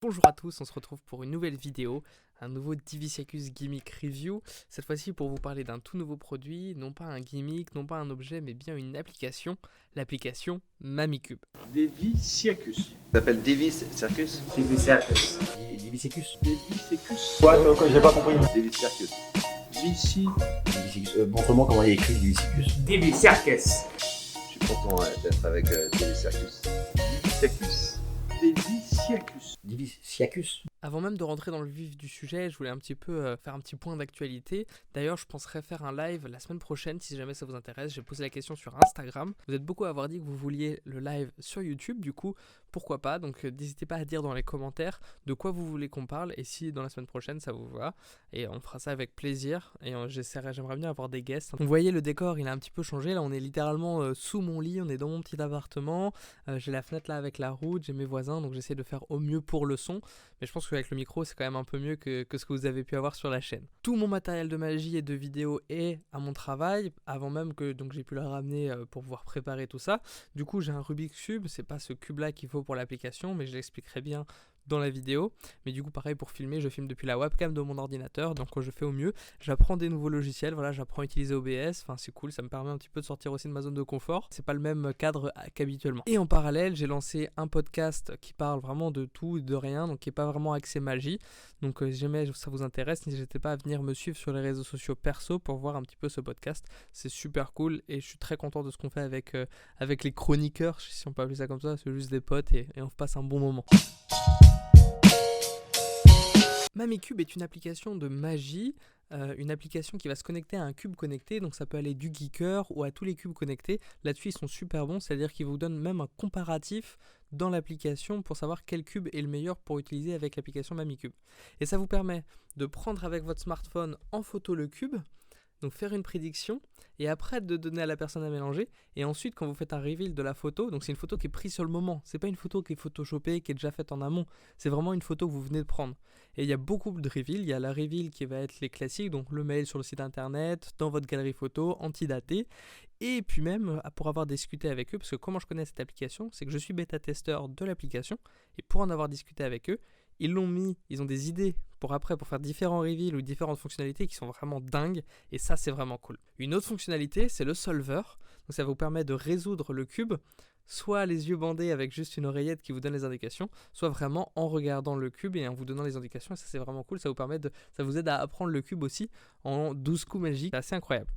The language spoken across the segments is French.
Bonjour à tous, on se retrouve pour une nouvelle vidéo, un nouveau Divisiacus Gimmick Review. Cette fois-ci pour vous parler d'un tout nouveau produit, non pas un gimmick, non pas un objet, mais bien une application, l'application MamiCube. Divisiacus. Ça s'appelle Divis Circus. Divisiacus. Divisiacus. Divisiacus. Quoi, j'ai pas compris. Divis Circus. Vici. Divisiacus. Montre-moi comment il est écrit Divisiacus. Divisiacus. Je suis content d'être avec Divis Circus. Divisiacus. Divisiacus. Divisiacus. Avant même de rentrer dans le vif du sujet, je voulais un petit peu faire un petit point d'actualité. D'ailleurs, je penserais faire un live la semaine prochaine si jamais ça vous intéresse. J'ai posé la question sur Instagram. Vous êtes beaucoup à avoir dit que vous vouliez le live sur YouTube, du coup, pourquoi pas. Donc n'hésitez pas à dire dans les commentaires de quoi vous voulez qu'on parle et si dans la semaine prochaine ça vous va. Et on fera ça avec plaisir et j'aimerais bien avoir des guests. Donc, vous voyez, le décor il a un petit peu changé. Là, on est littéralement sous mon lit, on est dans mon petit appartement. J'ai la fenêtre là avec la route, j'ai mes voisins, donc j'essaie de faire au mieux pour le son. Mais je pense qu'avec le micro, c'est quand même un peu mieux que ce que vous avez pu avoir sur la chaîne. Tout mon matériel de magie et de vidéo est à mon travail, avant même que donc j'ai pu le ramener pour pouvoir préparer tout ça. Du coup, j'ai un Rubik's Cube, c'est pas ce cube-là qu'il faut pour l'application, mais je l'expliquerai bien dans la vidéo. Mais du coup, pareil, pour filmer, je filme depuis la webcam de mon ordinateur, donc je fais au mieux. J'apprends des nouveaux logiciels, voilà, j'apprends à utiliser OBS, enfin c'est cool, ça me permet un petit peu de sortir aussi de ma zone de confort. C'est pas le même cadre qu'habituellement. Et en parallèle, j'ai lancé un podcast qui parle vraiment de tout et de rien, donc qui est pas vraiment axé magie. Donc si jamais ça vous intéresse, n'hésitez pas à venir me suivre sur les réseaux sociaux perso pour voir un petit peu ce podcast. C'est super cool et je suis très content de ce qu'on fait avec les chroniqueurs, si on peut appeler ça comme ça, c'est juste des potes et on passe un bon moment. MamiCube est une application de magie, une application qui va se connecter à un cube connecté, donc ça peut aller du Geeker ou à tous les cubes connectés. Là-dessus, ils sont super bons, c'est-à-dire qu'ils vous donnent même un comparatif dans l'application pour savoir quel cube est le meilleur pour utiliser avec l'application MamiCube. Et ça vous permet de prendre avec votre smartphone en photo le cube, donc faire une prédiction, et après de donner à la personne à mélanger, et ensuite quand vous faites un reveal de la photo, donc c'est une photo qui est prise sur le moment, c'est pas une photo qui est photoshopée, qui est déjà faite en amont, c'est vraiment une photo que vous venez de prendre. Et il y a beaucoup de reveals, il y a la reveal qui va être les classiques, donc le mail sur le site internet, dans votre galerie photo, antidaté, et puis même pour avoir discuté avec eux, parce que comment je connais cette application, c'est que je suis bêta-testeur de l'application, et pour en avoir discuté avec eux, ils l'ont mis, ils ont des idées pour faire différents reveals ou différentes fonctionnalités qui sont vraiment dingues, et ça c'est vraiment cool. Une autre fonctionnalité, c'est le solver, donc ça vous permet de résoudre le cube, soit les yeux bandés avec juste une oreillette qui vous donne les indications, soit vraiment en regardant le cube et en vous donnant les indications, et ça c'est vraiment cool, ça vous aide à apprendre le cube aussi en 12 coups magiques, c'est assez incroyable.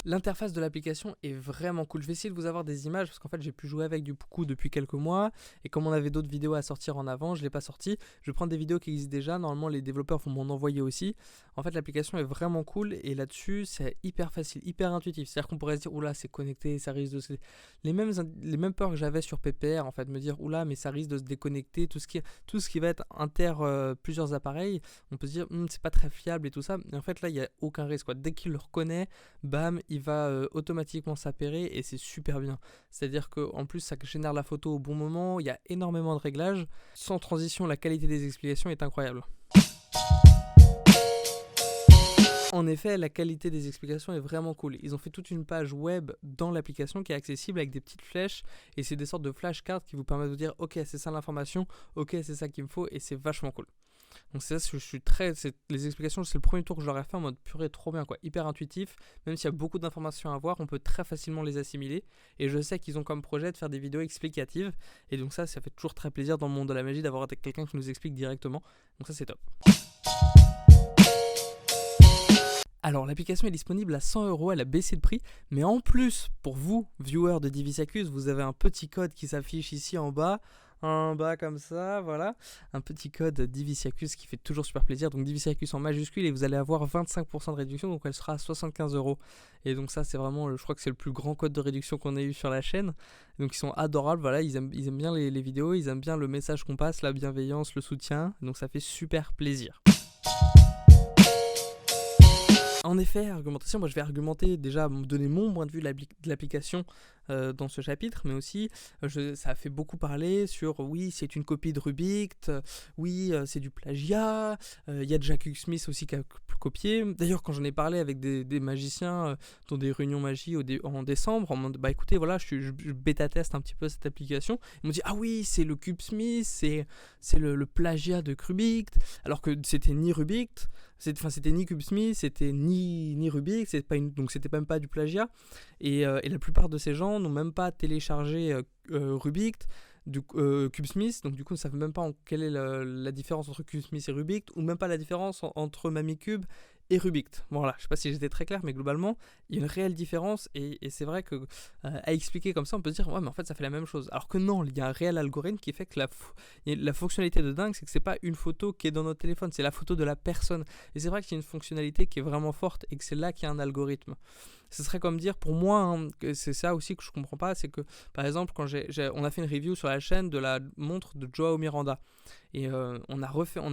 L'interface de l'application est vraiment cool. Je vais essayer de vous avoir des images parce qu'en fait j'ai pu jouer avec du coup depuis quelques mois et comme on avait d'autres vidéos à sortir en avant, je ne l'ai pas sorti. Je vais prendre des vidéos qui existent déjà, normalement les développeurs vont m'en envoyer aussi. En fait l'application est vraiment cool et là-dessus c'est hyper facile, hyper intuitif. C'est-à-dire qu'on pourrait se dire oula c'est connecté, ça risque de se... Les mêmes peurs que j'avais sur PPR en fait, me dire oula mais ça risque de se déconnecter, tout ce qui va être plusieurs appareils, on peut se dire c'est pas très fiable et tout ça. Et en fait là il n'y a aucun risque quoi. Dès qu'il le reconnaît, bam, il va automatiquement s'appairer et c'est super bien. C'est-à-dire qu'en plus ça génère la photo au bon moment, il y a énormément de réglages. Sans transition, la qualité des explications est incroyable. En effet, la qualité des explications est vraiment cool. Ils ont fait toute une page web dans l'application qui est accessible avec des petites flèches et c'est des sortes de flashcards qui vous permettent de vous dire ok c'est ça l'information, ok c'est ça qu'il me faut et c'est vachement cool. Donc c'est ça, les explications, c'est le premier tour que je leur ai fait en mode purée, trop bien quoi, hyper intuitif, même s'il y a beaucoup d'informations à voir, on peut très facilement les assimiler, et je sais qu'ils ont comme projet de faire des vidéos explicatives, et donc ça fait toujours très plaisir dans le monde de la magie d'avoir quelqu'un qui nous explique directement, donc ça c'est top. Alors l'application est disponible à 100€, elle a baissé de prix, mais en plus, pour vous, viewers de Divisiacus, vous avez un petit code qui s'affiche ici en bas comme ça, voilà, un petit code Divisiacus qui fait toujours super plaisir, donc Divisiacus en majuscule et vous allez avoir 25% de réduction, donc elle sera à 75€, et donc ça c'est vraiment, je crois que c'est le plus grand code de réduction qu'on ait eu sur la chaîne, donc ils sont adorables, voilà, ils aiment bien les vidéos, ils aiment bien le message qu'on passe, la bienveillance, le soutien, donc ça fait super plaisir. En effet, argumentation, moi je vais argumenter déjà, donner mon point de vue de l'application dans ce chapitre, mais aussi ça a fait beaucoup parler sur oui, c'est une copie de Rubik, oui, c'est du plagiat, il y a Jacques Smith aussi qui a copié. D'ailleurs, quand j'en ai parlé avec des magiciens dans des réunions magie en décembre, en mode bah écoutez, voilà, je bêta-teste un petit peu cette application, ils m'ont dit ah oui, c'est le Cube Smith, c'est le plagiat de Rubik, alors que c'était ni Rubik, c'était ni Cube Smith, c'était ni Rubik, donc c'était même pas du plagiat. Et la plupart de ces gens n'ont même pas téléchargé Rubik, Cube Smith, donc du coup ne savent même pas quelle est la différence entre Cube Smith et Rubik, ou même pas la différence entre Mamicube et Rubik. Voilà, je sais pas si j'étais très clair, mais globalement, il y a une réelle différence, et c'est vrai que à expliquer comme ça, on peut se dire, ouais, mais en fait, ça fait la même chose. Alors que non, il y a un réel algorithme qui fait que la fonctionnalité de dingue, c'est que c'est pas une photo qui est dans notre téléphone, c'est la photo de la personne. Et c'est vrai qu'il y a une fonctionnalité qui est vraiment forte, et que c'est là qu'il y a un algorithme. Ce serait comme dire, pour moi, hein, que c'est ça aussi que je comprends pas, c'est que, par exemple, quand on a fait une review sur la chaîne de la montre de Joao Miranda, et on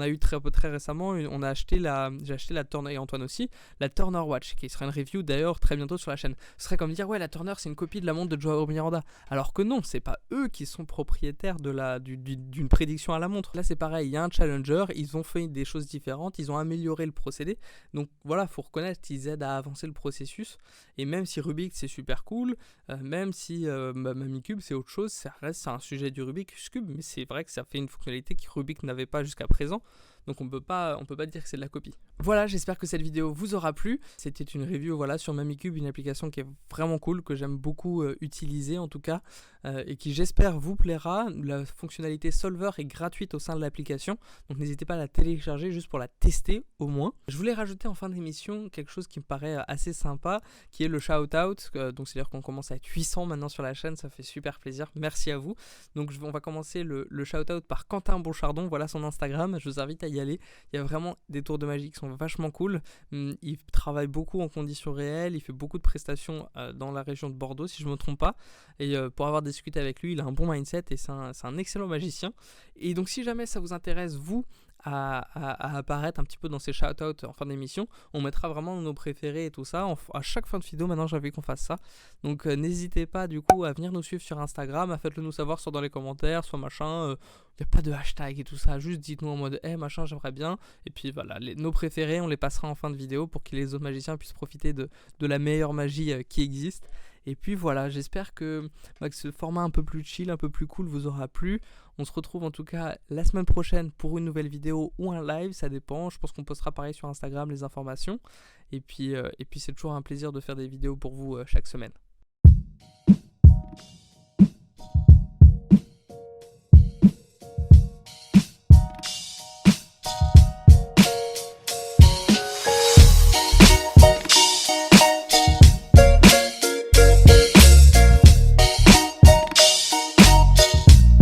a eu très récemment, j'ai acheté la Turner, et Antoine aussi, la Turner Watch, qui sera une review d'ailleurs très bientôt sur la chaîne. Ce serait comme dire, ouais, la Turner c'est une copie de la montre de Joao Miranda, alors que non, c'est pas eux qui sont propriétaires d'une prédiction à la montre. Là c'est pareil, il y a un challenger, ils ont fait des choses différentes, ils ont amélioré le procédé, donc voilà, faut reconnaître qu'ils aident à avancer le processus. Et même si Rubik c'est super cool, même si Mamicube c'est autre chose, ça reste c'est un sujet du Rubik's Cube, mais c'est vrai que ça fait une fonctionnalité que Rubik n'avait pas jusqu'à présent. Donc on peut pas dire que c'est de la copie. Voilà, j'espère que cette vidéo vous aura plu. C'était une review sur Mamicube, une application qui est vraiment cool, que j'aime beaucoup utiliser en tout cas, et qui j'espère vous plaira. La fonctionnalité Solver est gratuite au sein de l'application, donc n'hésitez pas à la télécharger juste pour la tester au moins. Je voulais rajouter en fin d'émission quelque chose qui me paraît assez sympa, qui est le shout-out. Donc c'est-à-dire qu'on commence à être 800 maintenant sur la chaîne, ça fait super plaisir, merci à vous. Donc on va commencer le shout-out par Quentin Bonchardon, voilà son Instagram, je vous invite à y aller. Il y a vraiment des tours de magie qui sont vachement cool. Il travaille beaucoup en conditions réelles, il fait beaucoup de prestations dans la région de Bordeaux si je ne me trompe pas, et pour avoir discuté avec lui, il a un bon mindset et c'est un excellent magicien. Et donc si jamais ça vous intéresse, vous, à apparaître un petit peu dans ces shout-outs en fin d'émission, on mettra vraiment nos préférés et tout ça à chaque fin de vidéo. Maintenant j'ai envie qu'on fasse ça, donc n'hésitez pas du coup à venir nous suivre sur Instagram, faites-le nous savoir soit dans les commentaires, soit machin, il n'y a pas de hashtag et tout ça, juste dites-nous en mode machin j'aimerais bien, et puis voilà, nos préférés on les passera en fin de vidéo pour que les autres magiciens puissent profiter de la meilleure magie qui existe. Et puis voilà, j'espère que ce format un peu plus chill, un peu plus cool vous aura plu. On se retrouve en tout cas la semaine prochaine pour une nouvelle vidéo ou un live, ça dépend. Je pense qu'on postera pareil sur Instagram les informations. Et puis c'est toujours un plaisir de faire des vidéos pour vous chaque semaine.